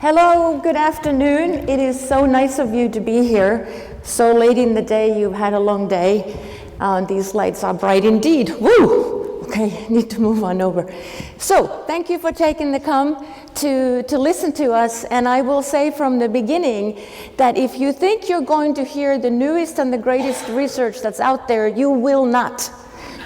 Hello, good afternoon. It is so nice of you to be here. So late in the day, you've had a long day. These lights are bright indeed. Woo! Okay, need to move on over. So, thank you for taking the time to listen to us. And I will say from the beginning that if you think you're going to hear the newest and the greatest research that's out there, you will not.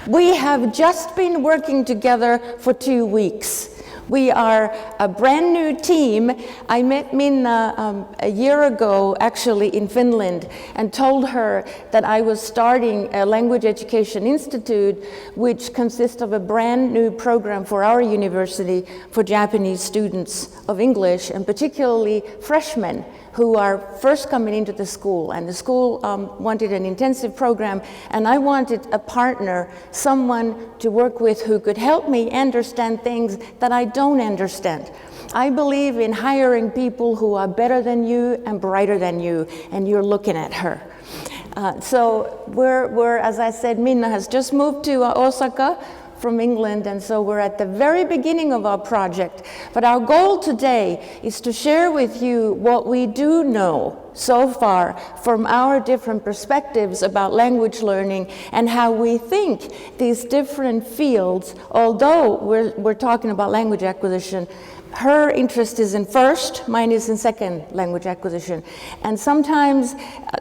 We have just been working together for 2 weeks. We are a brand new team. I met Minna a year ago, actually in Finland, and told her that I was starting a language education institute, which consists of a brand new program for our university for Japanese students of English, and particularly freshmen who are first coming into the school. And the school wanted an intensive program, and I wanted a partner, someone to work with who could help me understand things that I don't understand. I believe in hiring people who are better than you and brighter than you, and you're looking at her. So we're, as I said, Minna has just moved to Osaka from England, and so we're at the very beginning of our project. But our goal today is to share with you what we do know so far from our different perspectives about language learning and how we think these different fields, although we're talking about language acquisition, her interest is in first, mine is in second language acquisition. And sometimes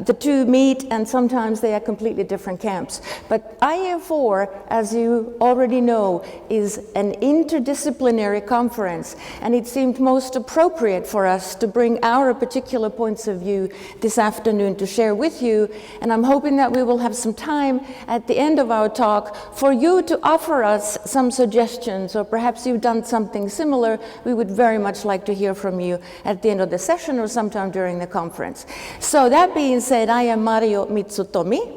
the two meet and sometimes they are completely different camps. But IAFOR, as you already know, is an interdisciplinary conference, and it seemed most appropriate for us to bring our particular points of view this afternoon to share with you. And I'm hoping that we will have some time at the end of our talk for you to offer us some suggestions, or perhaps you've done something similar. We would very much like to hear from you at the end of the session or sometime during the conference. So that being said, I am Marjo Mitsutomi,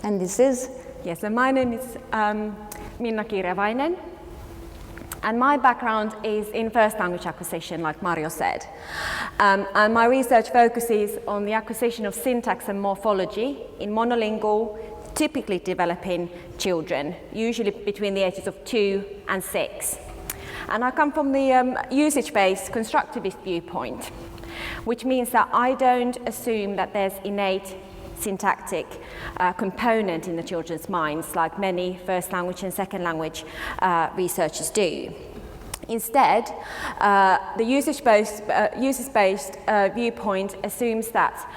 and this is? Yes, and my name is Minna Kirjavainen, and my background is in first language acquisition, like Marjo said. And my research focuses on the acquisition of syntax and morphology in monolingual, typically developing children, usually between the ages of 2 and 6. And I come from the usage-based constructivist viewpoint, which means that I don't assume that there's innate syntactic component in the children's minds, like many first language and second language researchers do. Instead, the usage-based viewpoint assumes that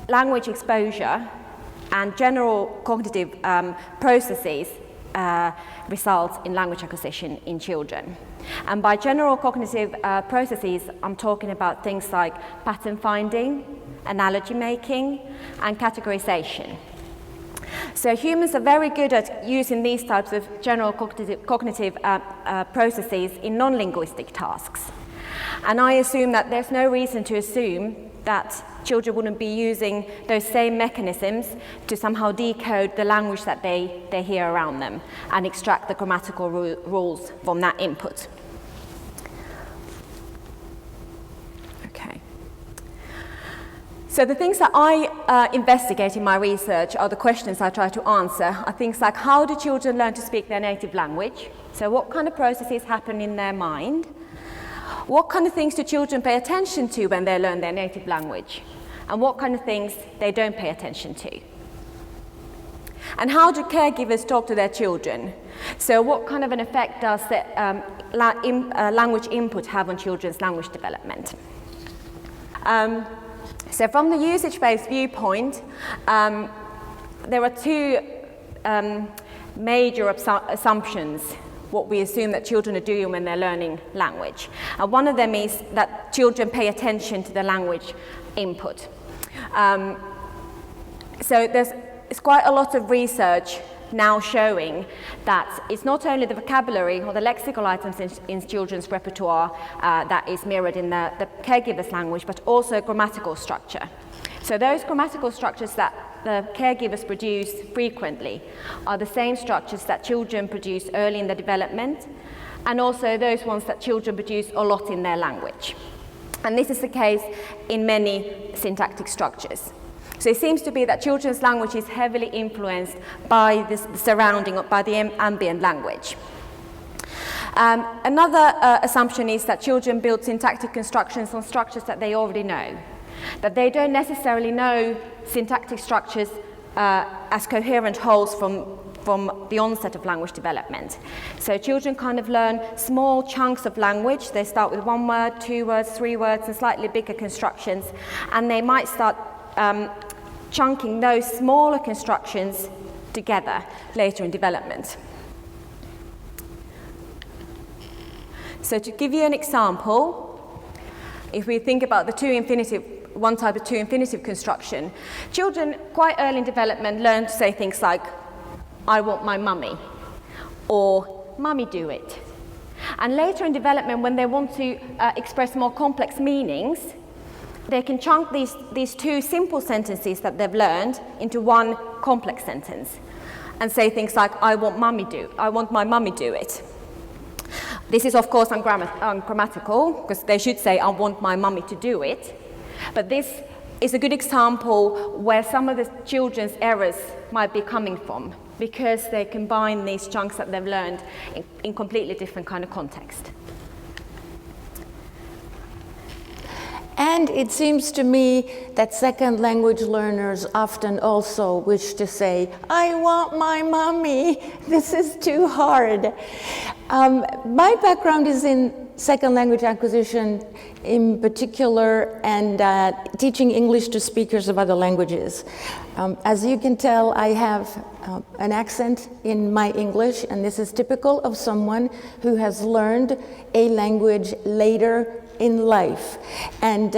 language exposure and general cognitive processes results in language acquisition in children. And by general cognitive processes, I'm talking about things like pattern finding, analogy making, and categorization. So humans are very good at using these types of general cognitive processes in non-linguistic tasks. And I assume that there's no reason to assume that children wouldn't be using those same mechanisms to somehow decode the language that they hear around them and extract the grammatical rules from that input. Okay. So the things that I investigate in my research are the questions I try to answer are things like, how do children learn to speak their native language? So what kind of processes happen in their mind? What kind of things do children pay attention to when they learn their native language? And what kind of things they don't pay attention to? And how do caregivers talk to their children? So what kind of an effect does the language input have on children's language development? So from the usage-based viewpoint, there are two major assumptions what we assume that children are doing when they're learning language. And one of them is that children pay attention to the language input. So there's quite a lot of research now showing that it's not only the vocabulary or the lexical items in children's repertoire that is mirrored in the caregiver's language, but also grammatical structure. So those grammatical structures that the caregivers produce frequently are the same structures that children produce early in the development, and also those ones that children produce a lot in their language. And this is the case in many syntactic structures. So it seems to be that children's language is heavily influenced by the surrounding, by the ambient language. Another assumption is that children build syntactic constructions on structures that they already know, that they don't necessarily know syntactic structures as coherent wholes from the onset of language development. So children kind of learn small chunks of language. They start with 1 word, 2 words, 3 words, and slightly bigger constructions, and they might start chunking those smaller constructions together later in development. So to give you an example, if we think about one type of two infinitive construction, children quite early in development learn to say things like, I want my mummy, or mummy do it. And later in development, when they want to express more complex meanings, they can chunk these two simple sentences that they've learned into one complex sentence and say things like, I want my mummy do it. This is of course ungrammatical, because they should say, I want my mummy to do it. But this is a good example where some of the children's errors might be coming from, because they combine these chunks that they've learned in completely different kind of context. And it seems to me that second language learners often also wish to say, I want my mommy, this is too hard. My background is in second language acquisition in particular, and teaching English to speakers of other languages. As you can tell, I have an accent in my English, and this is typical of someone who has learned a language later in life. And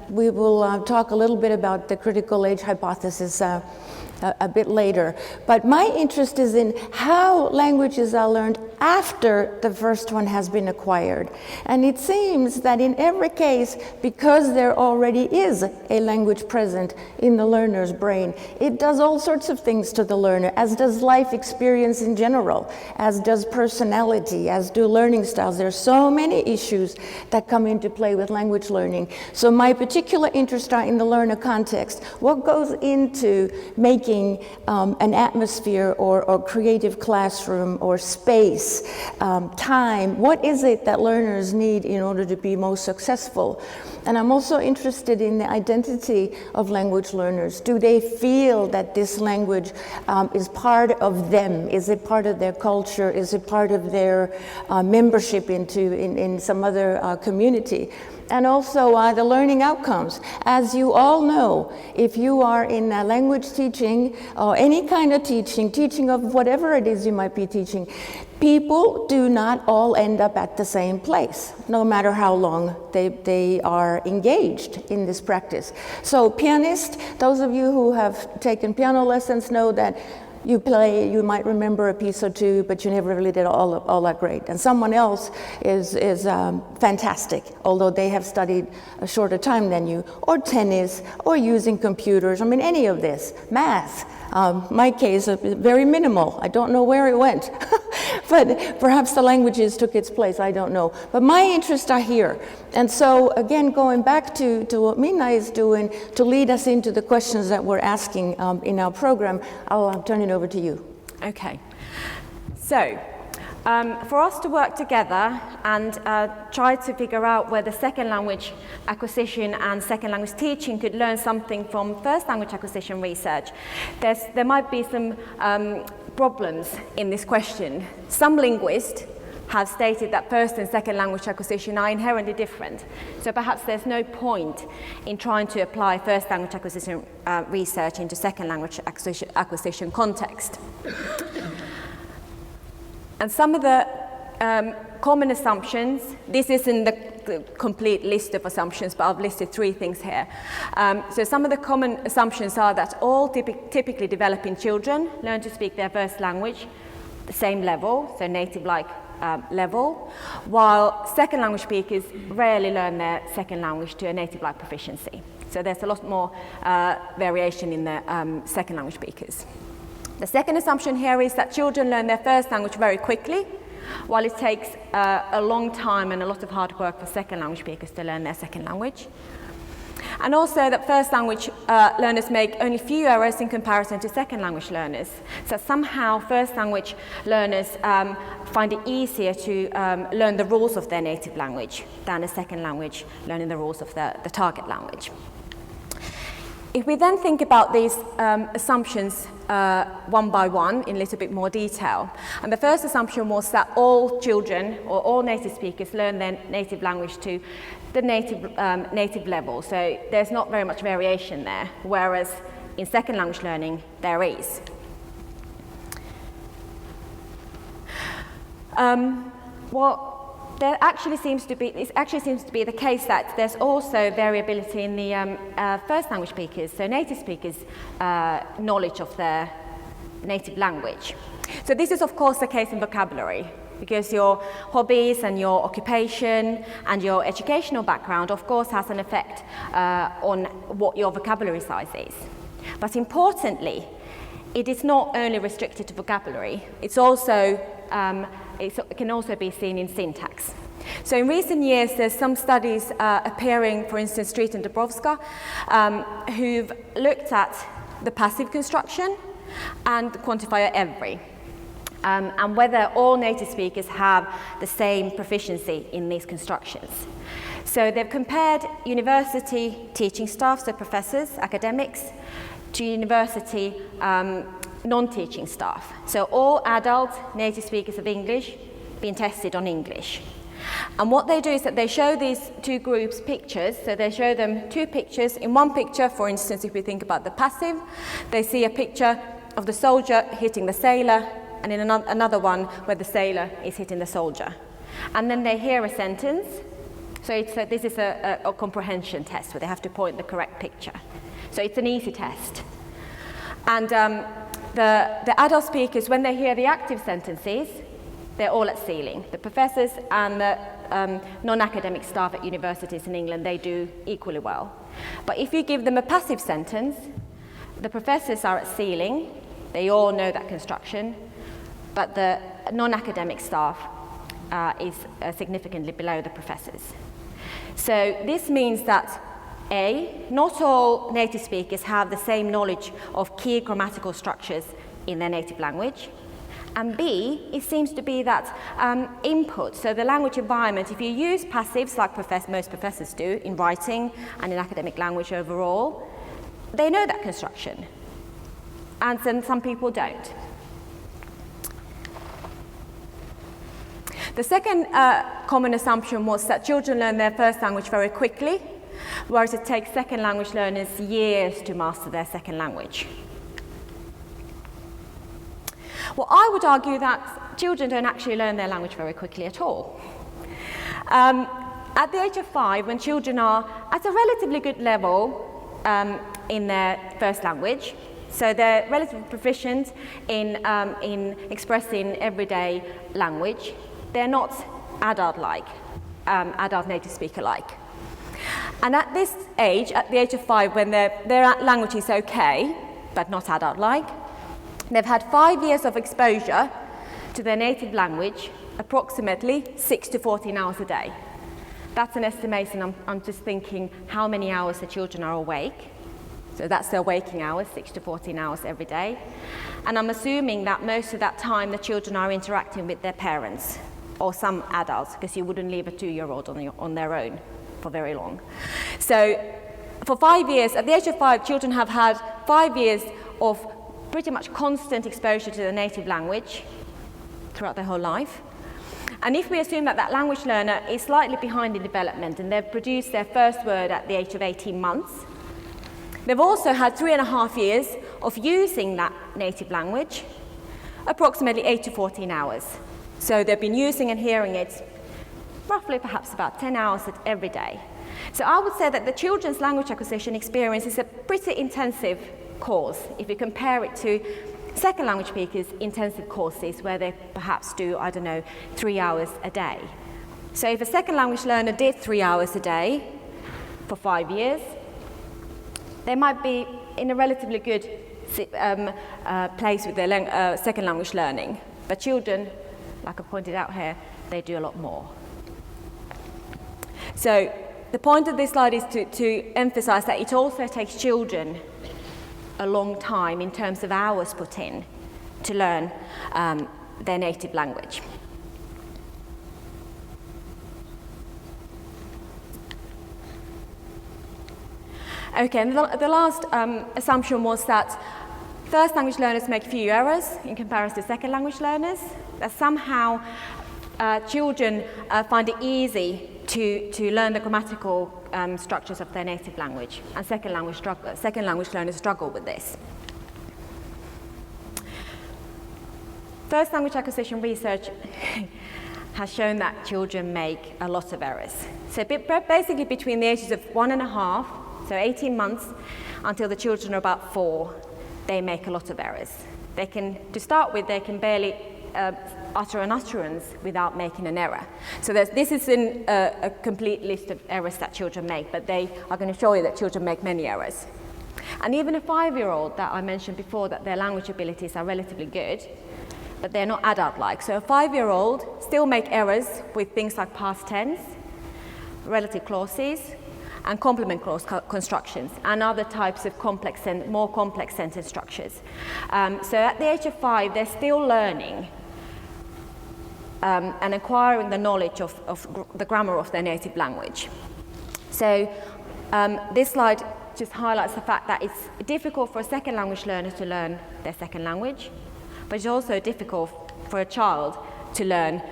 we will talk a little bit about the critical age hypothesis a bit later. But my interest is in how languages are learned after the first one has been acquired. And it seems that in every case, because there already is a language present in the learner's brain, it does all sorts of things to the learner, as does life experience in general, as does personality, as do learning styles. There are so many issues that come into play with language learning. So my particular interests are in the learner context. What goes into making an atmosphere or creative classroom or space, time? What is it that learners need in order to be most successful? And I'm also interested in the identity of language learners. Do they feel that this language is part of them? Is it part of their culture? Is it part of their membership in some other community? And also the learning outcomes. As you all know, if you are in language teaching or any kind of teaching of whatever it is you might be teaching, people do not all end up at the same place, no matter how long they are engaged in this practice. So pianists, those of you who have taken piano lessons know that you might remember a piece or two, but you never really did all that great. And someone else is fantastic, although they have studied a shorter time than you, or tennis, or using computers. I mean, any of this. Math. My case, very minimal. I don't know where it went. But perhaps the languages took its place, I don't know. But my interests are here. And so, again, going back to what Minna is doing to lead us into the questions that we're asking in our program, I'll turn it over to you. Okay. So, for us to work together and try to figure out whether second language acquisition and second language teaching could learn something from first language acquisition research, there might be some problems in this question. Some linguists have stated that first and second language acquisition are inherently different. So perhaps there's no point in trying to apply first language acquisition research into second language acquisition context. And some of the common assumptions, this isn't the complete list of assumptions, but I've listed 3 things here. So some of the common assumptions are that all typically developing children learn to speak their first language, the same level, so native-like level, while second language speakers rarely learn their second language to a native-like proficiency. So there's a lot more variation in the second language speakers. The second assumption here is that children learn their first language very quickly, while it takes a long time and a lot of hard work for second language speakers to learn their second language. And also that first language learners make only few errors in comparison to second language learners. So somehow first language learners find it easier to learn the rules of their native language than a second language learning the rules of the target language. If we then think about these assumptions one by one in a little bit more detail, and the first assumption was that all children or all native speakers learn their native language to the native level, so there's not very much variation there, whereas in second language learning there is. It actually seems to be the case that there's also variability in the first language speakers, so native speakers' knowledge of their native language. So this is of course the case in vocabulary, because your hobbies and your occupation and your educational background of course has an effect on what your vocabulary size is. But importantly, it is not only restricted to vocabulary, it's also it can also be seen in syntax. So in recent years, there's some studies appearing, for instance, Street and Dubrovska, who've looked at the passive construction and the quantifier every, and whether all native speakers have the same proficiency in these constructions. So they've compared university teaching staff, so professors, academics, to university non-teaching staff. So all adult native speakers of English being tested on English. And what they do is that they show these two groups pictures, so they show them two pictures. In one picture, for instance, if we think about the passive, they see a picture of the soldier hitting the sailor, and in another one where the sailor is hitting the soldier. And then they hear a sentence, so this is a comprehension test where they have to point the correct picture. So it's an easy test. And the adult speakers, when they hear the active sentences, they're all at ceiling. The professors and the non-academic staff at universities in England, they do equally well. But if you give them a passive sentence, the professors are at ceiling, they all know that construction, but the non-academic staff is significantly below the professors. So this means that not all native speakers have the same knowledge of key grammatical structures in their native language. And B, it seems to be that input, so the language environment, if you use passives like most professors do in writing and in academic language overall, they know that construction. And some people don't. The second common assumption was that children learn their first language very quickly, whereas it takes second language learners years to master their second language. Well, I would argue that children don't actually learn their language very quickly at all. At the age of 5, when children are at a relatively good level in their first language, so they're relatively proficient in expressing everyday language, they're not adult-like, adult native speaker-like. And at this age, at the age of 5, when their language is okay, but not adult-like, they've had 5 years of exposure to their native language, approximately 6 to 14 hours a day. That's an estimation. I'm just thinking how many hours the children are awake. So that's their waking hours, 6 to 14 hours every day. And I'm assuming that most of that time the children are interacting with their parents or some adults, because you wouldn't leave a 2-year-old on their own for very long. So for 5 years, at the age of 5, children have had 5 years of pretty much constant exposure to the native language throughout their whole life. And if we assume that that language learner is slightly behind in development and they've produced their first word at the age of 18 months, they've also had 3.5 years of using that native language, approximately 8 to 14 hours. So they've been using and hearing it roughly perhaps about 10 hours every day. So I would say that the children's language acquisition experience is a pretty intensive course if you compare it to second language speakers' intensive courses where they perhaps do, 3 hours a day. So if a second language learner did 3 hours a day for 5 years, they might be in a relatively good place with their second language learning. But children, like I pointed out here, they do a lot more. So The point of this slide is to emphasize that it also takes children a long time in terms of hours put in to learn their native language. Okay, and the last assumption was that first language learners make few errors in comparison to second language learners, that somehow children find it easy to learn the grammatical structures of their native language, and second language learners struggle with this. First language acquisition research has shown that children make a lot of errors. So basically between the ages of 1.5, so 18 months, until the children are about 4, they make a lot of errors. To start with, they can barely utter an utterance without making an error. So this isn't a complete list of errors that children make, but they are going to show you that children make many errors. And even a 5-year-old that I mentioned before, that their language abilities are relatively good, but they're not adult-like. So a 5-year-old still make errors with things like past tense, relative clauses, and complement clause constructions, and other types of more complex sentence structures. So at the age of 5, they're still learning and acquiring the knowledge of the grammar of their native language. So this slide just highlights the fact that it's difficult for a second language learner to learn their second language, but it's also difficult for a child to learn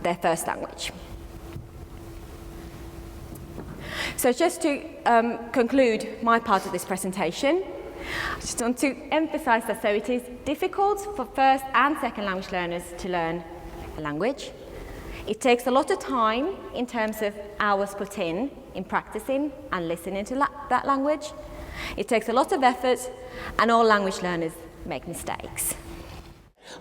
their first language. So just to conclude my part of this presentation, I just want to emphasize that it is difficult for first and second language learners to learn a language. It takes a lot of time in terms of hours put in practicing and listening to that language. It takes a lot of effort, and all language learners make mistakes.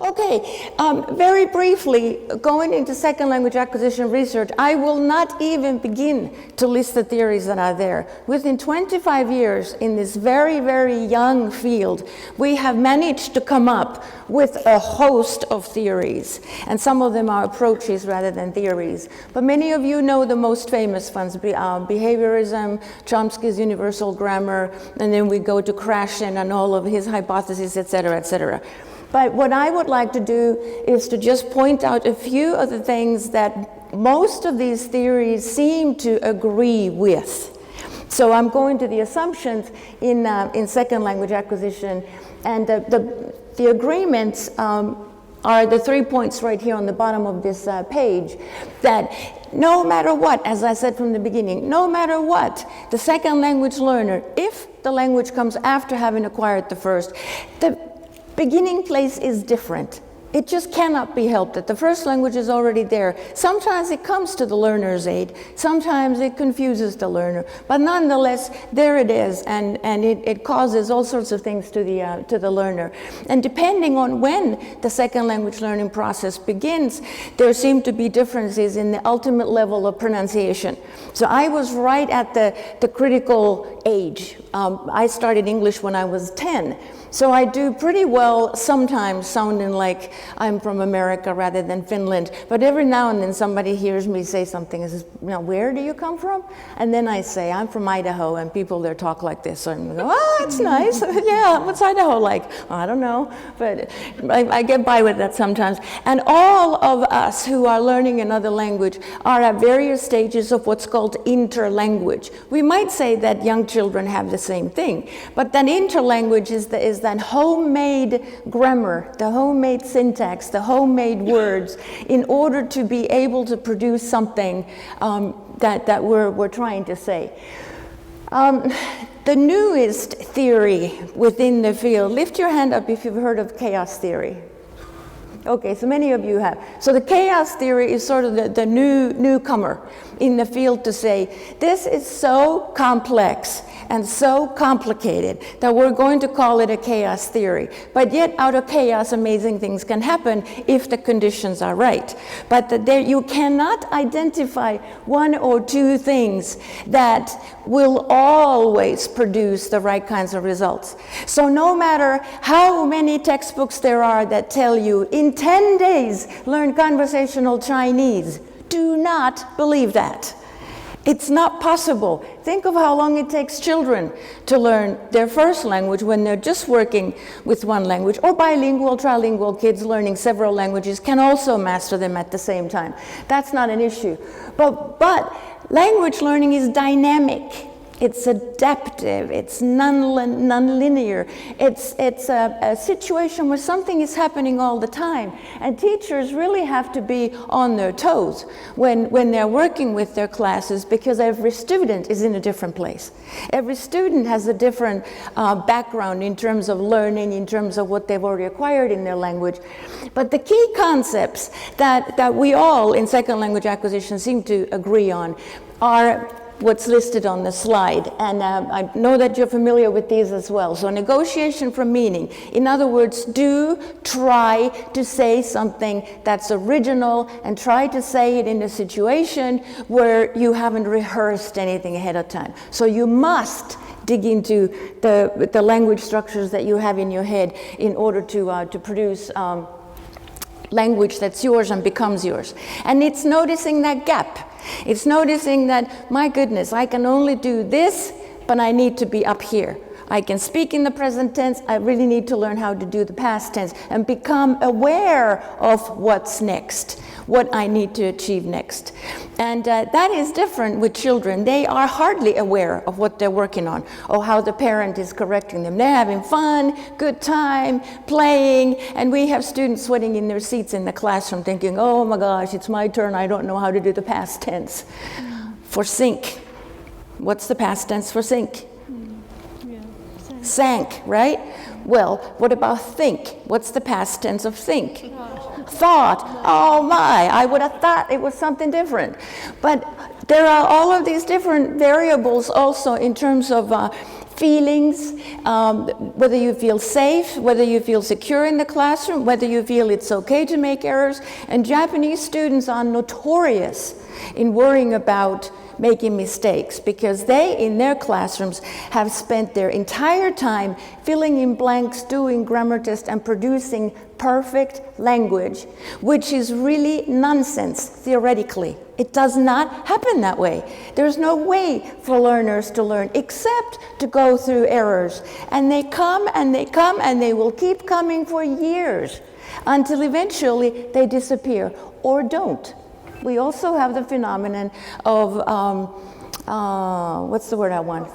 Okay, very briefly, going into second language acquisition research, I will not even begin to list the theories that are there. Within 25 years in this very, very young field, we have managed to come up with a host of theories, and some of them are approaches rather than theories. But many of you know the most famous ones, behaviorism, Chomsky's universal grammar, and then we go to Krashen and all of his hypotheses, etc., etc. But what I would like to do is to just point out a few of the things that most of these theories seem to agree with. So I'm going to the assumptions in second language acquisition, and the agreements are the 3 points right here on the bottom of this page, that no matter what, as I said from the beginning, no matter what, the second language learner, if the language comes after having acquired the first, the beginning place is different. It just cannot be helped that the first language is already there. Sometimes it comes to the learner's aid, sometimes it confuses the learner, but nonetheless, there it is, and it causes all sorts of things to the learner. And depending on when the second language learning process begins, there seem to be differences in the ultimate level of pronunciation. So I was right at the critical age. I started English when I was 10. So I do pretty well sometimes sounding like I'm from America rather than Finland, but every now and then somebody hears me say something and says, "Now, where do you come from?" And then I say, "I'm from Idaho," and people there talk like this. So I'm like, "Oh, that's nice. Yeah, what's Idaho like?" I don't know, but I get by with that sometimes. And all of us who are learning another language are at various stages of what's called interlanguage. We might say that young children have the same thing, but that interlanguage is that homemade grammar, the homemade syntax, the homemade words, in order to be able to produce something that we're trying to say. The newest theory within the field, lift your hand up if you've heard of chaos theory. Okay, so many of you have. So the chaos theory is sort of the newcomer in the field to say, this is so complex and so complicated that we're going to call it a chaos theory. But yet out of chaos, amazing things can happen if the conditions are right. But you cannot identify one or two things that will always produce the right kinds of results. So no matter how many textbooks there are that tell you in 10 days learn conversational Chinese, do not believe that. It's not possible. Think of how long it takes children to learn their first language when they're just working with one language, or bilingual, trilingual kids learning several languages can also master them at the same time. That's not an issue. But language learning is dynamic. It's adaptive, it's non-linear, it's a situation where something is happening all the time, and teachers really have to be on their toes when they're working with their classes, because every student is in a different place. Every student has a different background in terms of learning, in terms of what they've already acquired in their language. But the key concepts that we all in second language acquisition seem to agree on are what's listed on the slide, and I know that you're familiar with these as well. So negotiation from meaning. In other words, try to say something that's original, and try to say it in a situation where you haven't rehearsed anything ahead of time. So you must dig into the language structures that you have in your head in order to produce language that's yours and becomes yours. And it's noticing that gap. It's noticing that, my goodness, I can only do this, but I need to be up here. I can speak in the present tense, I really need to learn how to do the past tense and become aware of what's next, what I need to achieve next. And that is different with children. They are hardly aware of what they're working on or how the parent is correcting them. They're having fun, good time, playing, and we have students sweating in their seats in the classroom thinking, oh my gosh, it's my turn, I don't know how to do the past tense. For sink, what's the past tense for sink? Sank, right? Well, what about think? What's the past tense of think? Thought. Oh my, I would have thought it was something different. But there are all of these different variables also in terms of feelings, whether you feel safe, whether you feel secure in the classroom, whether you feel it's okay to make errors. And Japanese students are notorious in worrying about making mistakes, because they in their classrooms have spent their entire time filling in blanks, doing grammar tests, and producing perfect language, which is really nonsense theoretically. It does not happen that way. There's no way for learners to learn except to go through errors. And they come and they come and they will keep coming for years until eventually they disappear or don't. We also have the phenomenon of, what's the word I want?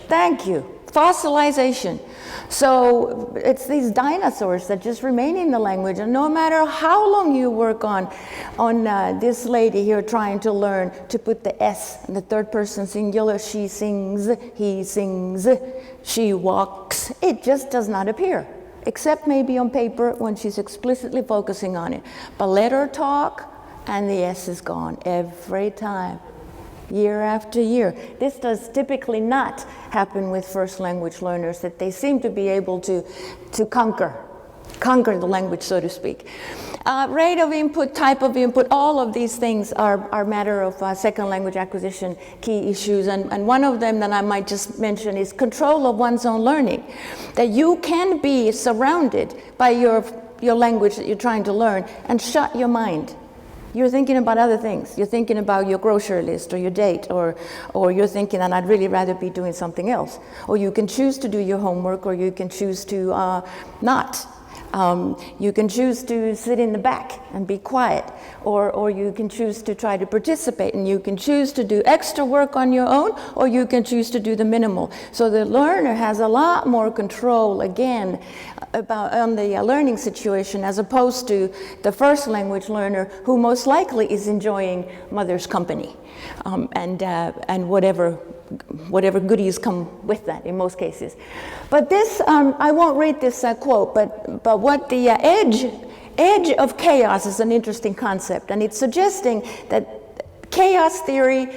Thank you. Fossilization. So it's these dinosaurs that just remain in the language, and no matter how long you work on this lady here trying to learn to put the S in the third person singular, she sings, he sings, she walks, it just does not appear, except maybe on paper when she's explicitly focusing on it. But let her talk, and the S is gone every time, year after year. This does typically not happen with first language learners, that they seem to be able to conquer the language, so to speak. Rate of input, type of input, all of these things are matter of second language acquisition key issues, and one of them that I might just mention is control of one's own learning. That you can be surrounded by your language that you're trying to learn and shut your mind. You're thinking about other things. You're thinking about your grocery list or your date, or you're thinking, and I'd really rather be doing something else. Or you can choose to do your homework, or you can choose to not. You can choose to sit in the back and be quiet, or you can choose to try to participate, and you can choose to do extra work on your own, or you can choose to do the minimal. So the learner has a lot more control, again, on the learning situation, as opposed to the first language learner, who most likely is enjoying mother's company, and whatever goodies come with that in most cases. But this, I won't read this quote, but what the edge of chaos is an interesting concept, and it's suggesting that chaos theory,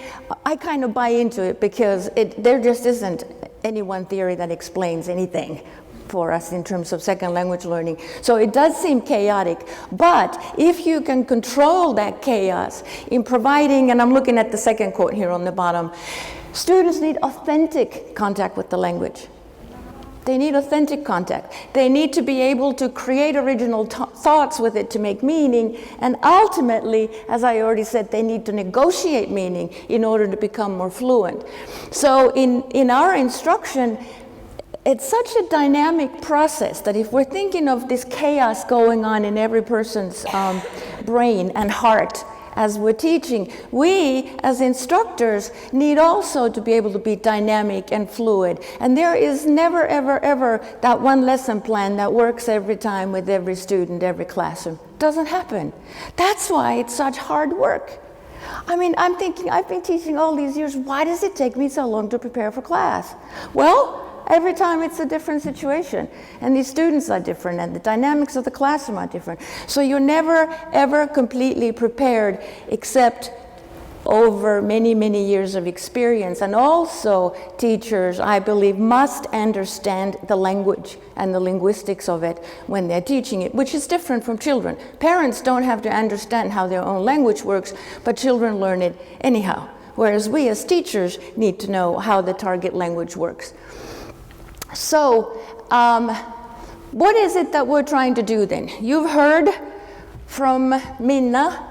I kind of buy into it, because there just isn't any one theory that explains anything for us in terms of second language learning. So it does seem chaotic, but if you can control that chaos in providing, and I'm looking at the second quote here on the bottom, students need authentic contact with the language. They need authentic contact. They need to be able to create original thoughts with it to make meaning, and ultimately, as I already said, they need to negotiate meaning in order to become more fluent. So in our instruction, it's such a dynamic process that if we're thinking of this chaos going on in every person's brain and heart, as we're teaching, we as instructors need also to be able to be dynamic and fluid. And there is never, ever, ever that one lesson plan that works every time with every student, every classroom. Doesn't happen. That's why it's such hard work. I mean, I'm thinking, I've been teaching all these years, why does it take me so long to prepare for class? Well, every time it's a different situation, and these students are different, and the dynamics of the classroom are different. So you're never, ever completely prepared except over many, many years of experience. And also, teachers, I believe, must understand the language and the linguistics of it when they're teaching it, which is different from children. Parents don't have to understand how their own language works, but children learn it anyhow. Whereas we as teachers need to know how the target language works. So, what is it that we're trying to do then? You've heard from Minna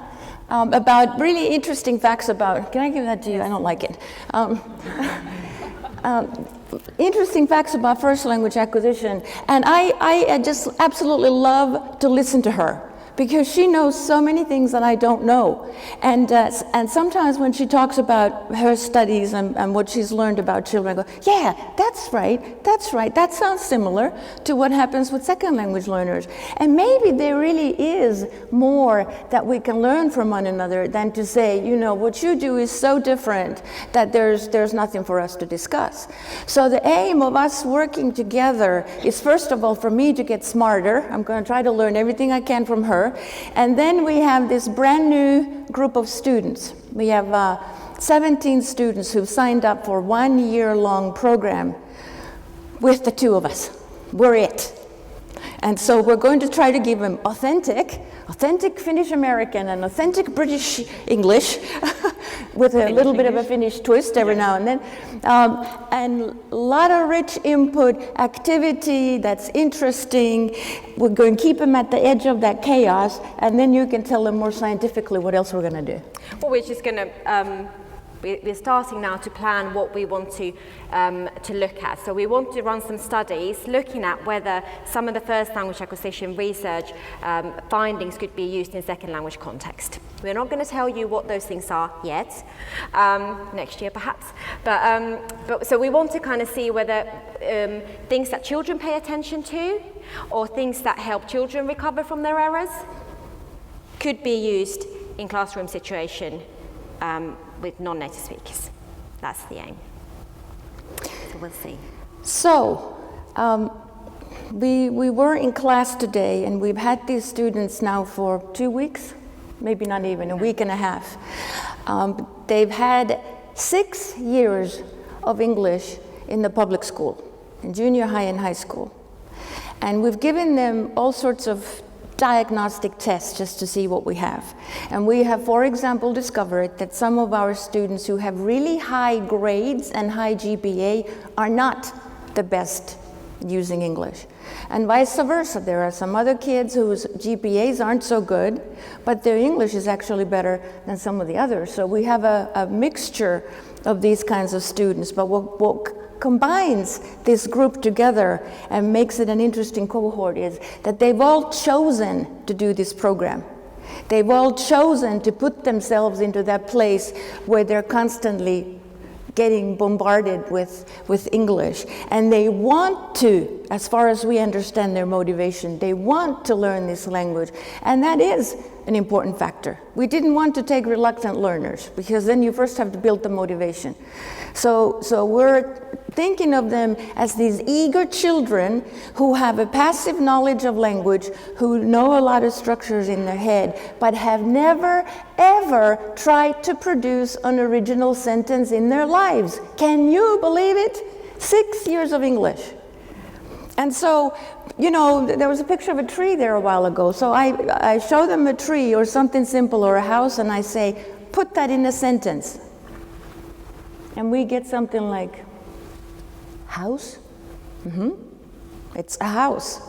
about really interesting facts about, can I give that to you? I don't like it. Interesting facts about first language acquisition. And I just absolutely love to listen to her, because she knows so many things that I don't know. And sometimes when she talks about her studies and what she's learned about children, I go, yeah, that's right, that sounds similar to what happens with second language learners. And maybe there really is more that we can learn from one another than to say, you know, what you do is so different that there's nothing for us to discuss. So the aim of us working together is, first of all, for me to get smarter. I'm going to try to learn everything I can from her. And then we have this brand new group of students. We have 17 students who've signed up for 1 year-long program with the two of us. We're it. And so we're going to try to give them authentic Finnish-American and authentic British English with a little bit of a Finnish twist every now and then. And a lot of rich input, activity that's interesting. We're going to keep them at the edge of that chaos, and then you can tell them more scientifically what else we're going to do. Well, we're just going to we're starting now to plan what we want to look at. So we want to run some studies looking at whether some of the first language acquisition research findings could be used in second language context. We're not going to tell you what those things are yet, next year perhaps, but so we want to kind of see whether things that children pay attention to, or things that help children recover from their errors, could be used in classroom situation with non-native speakers. That's the aim. So we'll see. So, we were in class today, and we've had these students now for 2 weeks, maybe not even, a week and a half. They've had 6 years of English in the public school, in junior high and high school. And we've given them all sorts of diagnostic tests just to see what we have. And we have, for example, discovered that some of our students who have really high grades and high GPA are not the best using English. And vice versa, there are some other kids whose GPAs aren't so good, but their English is actually better than some of the others. So we have a mixture of these kinds of students, but what combines this group together and makes it an interesting cohort is that they've all chosen to do this program. They've all chosen to put themselves into that place where they're constantly getting bombarded with English. And they want to, as far as we understand their motivation, they want to learn this language. And that is an important factor. We didn't want to take reluctant learners, because then you first have to build the motivation. So we're thinking of them as these eager children who have a passive knowledge of language, who know a lot of structures in their head, but have never, ever tried to produce an original sentence in their lives. Can you believe it? 6 years of English. And so, you know, there was a picture of a tree there a while ago. So I show them a tree or something simple or a house, and I say, put that in a sentence. And we get something like, house? It's a house.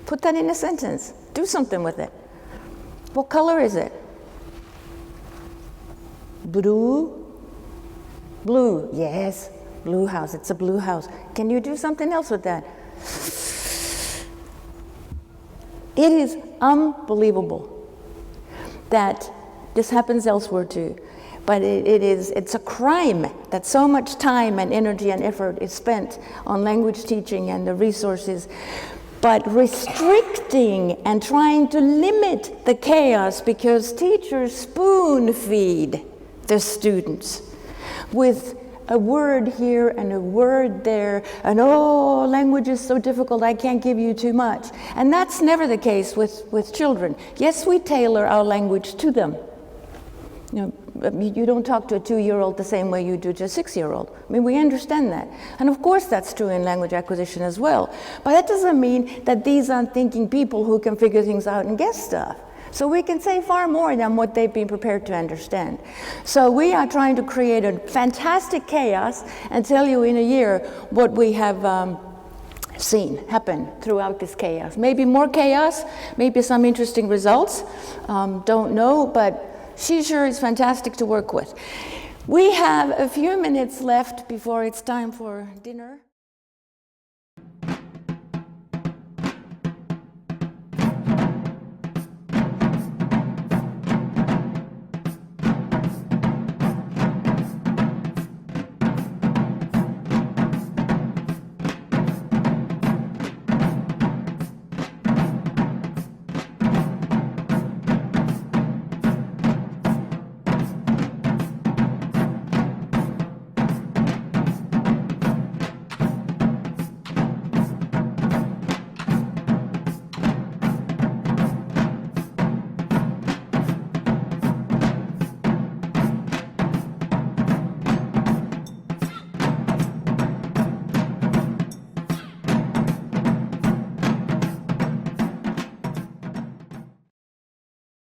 Put that in a sentence. Do something with it. What color is it? Blue? Blue, yes. Blue house, it's a blue house. Can you do something else with that? It is unbelievable that this happens elsewhere too. But it's a crime that so much time and energy and effort is spent on language teaching and the resources, but restricting and trying to limit the chaos because teachers spoon feed the students with a word here and a word there, and oh, language is so difficult, I can't give you too much. And that's never the case with children. Yes, we tailor our language to them. You don't talk to a 2-year-old the same way you do to a 6-year-old. I mean, we understand that. And of course that's true in language acquisition as well. But that doesn't mean that these aren't thinking people who can figure things out and guess stuff. So we can say far more than what they've been prepared to understand. So we are trying to create a fantastic chaos and tell you in a year what we have seen happen throughout this chaos. Maybe more chaos, maybe some interesting results, don't know, but she sure is fantastic to work with. We have a few minutes left before it's time for dinner.